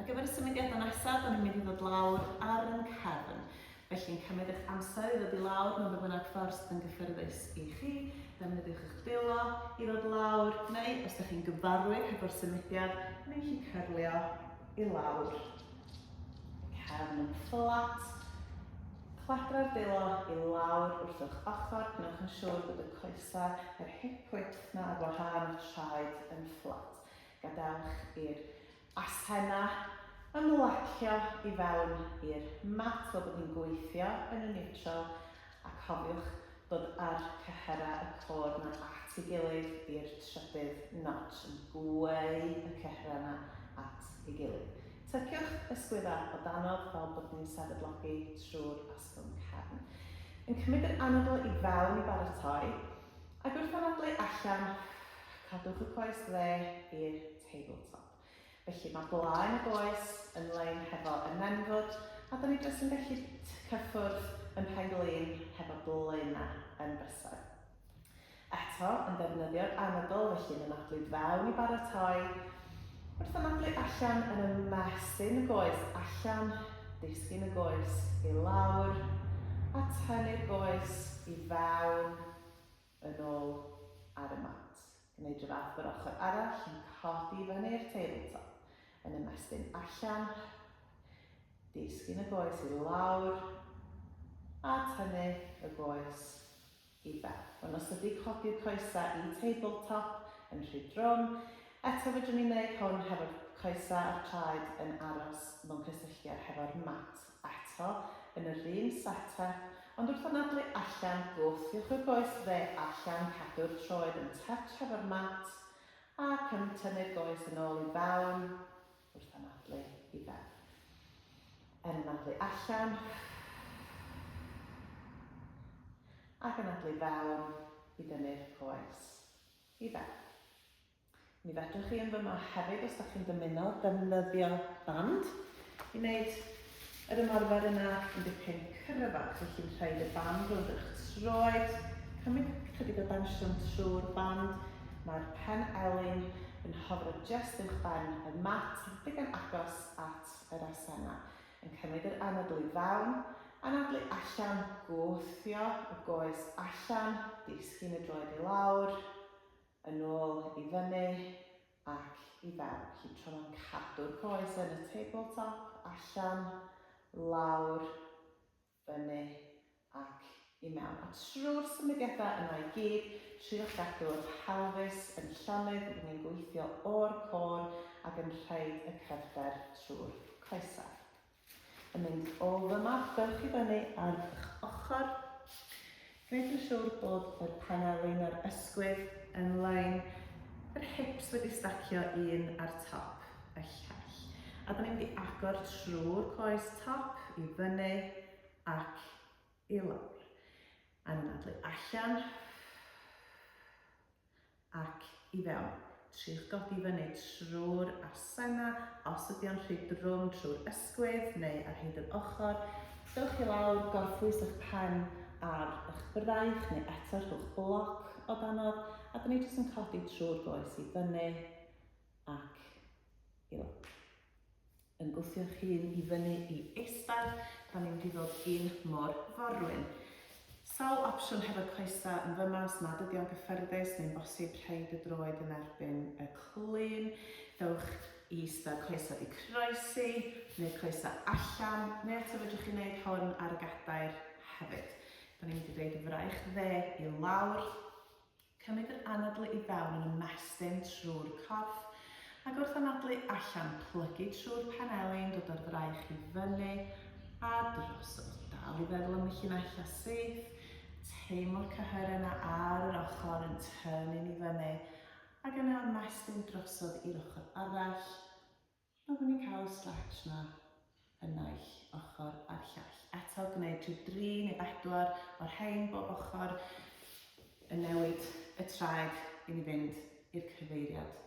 Ar gyfer y symudiadau nesaf, da ni'n mynd i ddod lawr ar yn cefn. Felly'n cymryd eich amser i ddod i lawr, mewn bynnag ffordd sydd yn gyffyrddus i chi. Defnyddiwch eich dwylo i ddod lawr, neu os ydych chi'n gyfarwydd hefo'r symudiad, neu chi cyrlio i lawr. Cefn yn fflat. Cladra'r dwylo i lawr wrth eich ochr, gwnewch yn siŵr bod y coesau, yr hip width na ar wahân y traed yn fflat. Gadewch i'r asena ymlacio i fewn i'r mat fel bod ni'n gweithio yn y neutral, a cofiwch dod ar cyhyrau y côr na at ei gilydd i'r trydydd notch, yn gweu y cyhyrau yna at ei gilydd. Tyciwch ysgwyddau o danodd fel bod ni'n sefydlogi trwy'r asgwrn cefn. Yn cymryd yr anadl i fewn i baratoi, ac wrth anadlu allan, cadwch y coes dde i'r tabletop. Felly mae blaen y goes yn lein hefo y nenfwd, a da ni jyst yn gallu cyffwrdd yn pen-glin hefo blaenau yn bysau. Eto, yn defnyddio'r anadl, felly yn anadlu fewn i baratoi, wrth anadlu allan yn ymestyn y goes allan, disgyn y goes i lawr, a tynnu'r goes i fewn yn ôl ar y mat. Gwneud draff yr ochr arall yn codi fyny'r tabletop. Yn ymestyn allan, disgyn y goes i lawr, a tynnu y goes i fewn. Ond os ydy codi'r coesau i tabletop yn rhy drwm, eto fedrwn ni'n gwneud hwn hefo'r coesau a'r traed yn aros mewn cysylltiad hefo'r mat. Eto, yn yr un setup, ond wrth anadlu allan, gwthiwch y goes dde allan, cadw'r troed yn touch hefo'r mat, ac yn tynnu'r goes yn ôl i fewn, wrth anadlu i fewn. Yn anadlu allan, ac anadlu fewn i dynnu'r goes i fewn. Mi fedrwch chi yn fyma hefyd os ydych chi'n dymuno defnyddio band i wneud yr ymarfer yna yn dipyn cryfach. Felly'n rhaid y band rownd eich troed, cymryd chydig o dansiwn trwy'r band. Mae'r pen elin yn hofro just uwch ben y mat, digon agos at yr asena. Yn cymryd yr anadlu i fewn, anadlu allan, gwthio y goes allan, disgyn y droed i lawr, yn ôl i fyny ac i fewn. Felly tro ma'n cadw'r goes yn y tabletop, allan, lawr, fyny ac i mewn. A trwy'r symudiadau yna i gyd, triwch gadw'r pelvis yn llonydd, byddwn ni'n gweithio o'r côr ac yn rhaid y cryfder trwy'r coesau. Yn mynd o fyma, dewch i fyny ar eich ochr. Gwneud yn siŵr bod yr panelin a'r ysgwydd yn lein, yr hips wedi stacio un ar top y llall. A da ni'n mynd i agor trwy'r coes top i fyny ac i lawr. Yn anadlu allan ac i fewn. Triwch godi fyny trwy'r asena, os ydy o'n rhy drwm trwy'r ysgwydd neu ar hyd yr ochr. Dewch i lawr, gorffwys eich pen ar eich braich neu eto rhowch bloc o danodd, a da ni jyst yn codi trwy'r goes i fyny ac i lawr. Yn gwthio'ch hun i fyny i eistedd, da ni'n mynd i ddod un mor forwyn. Sawl opsiwn hefo'r coesau yn fyma, os nad ydy o'n gyffyrddus neu'n bosib rhaid y droed yn erbyn y clyn. Dewch i eistedd coesau i croesi, neu coesau allan, neu eto fedrwch chi wneud hwn ar y gadair hefyd. Da ni'n mynd i roid y fraich dde i lawr, cymryd yr anadlu i fewn yn ymestyn trwy'r corff, ac wrth anadlu allan, plygu trwy'r panelin, dod o'r fraich i fyny a drosodd. Dal i feddwl am y llinella syth, teimlo'r cyhyr yna ar yr ochr yn tynnu'n i fyny, ac yna ymestyn drosodd i'r ochr arall, a byddwn ni'n cael y stretch yna yn naill ochr a'r llall. Eto gwneud 3 neu 4 o'r rhain bob ochr, yn newid y traed i ni fynd i'r cyfeiriad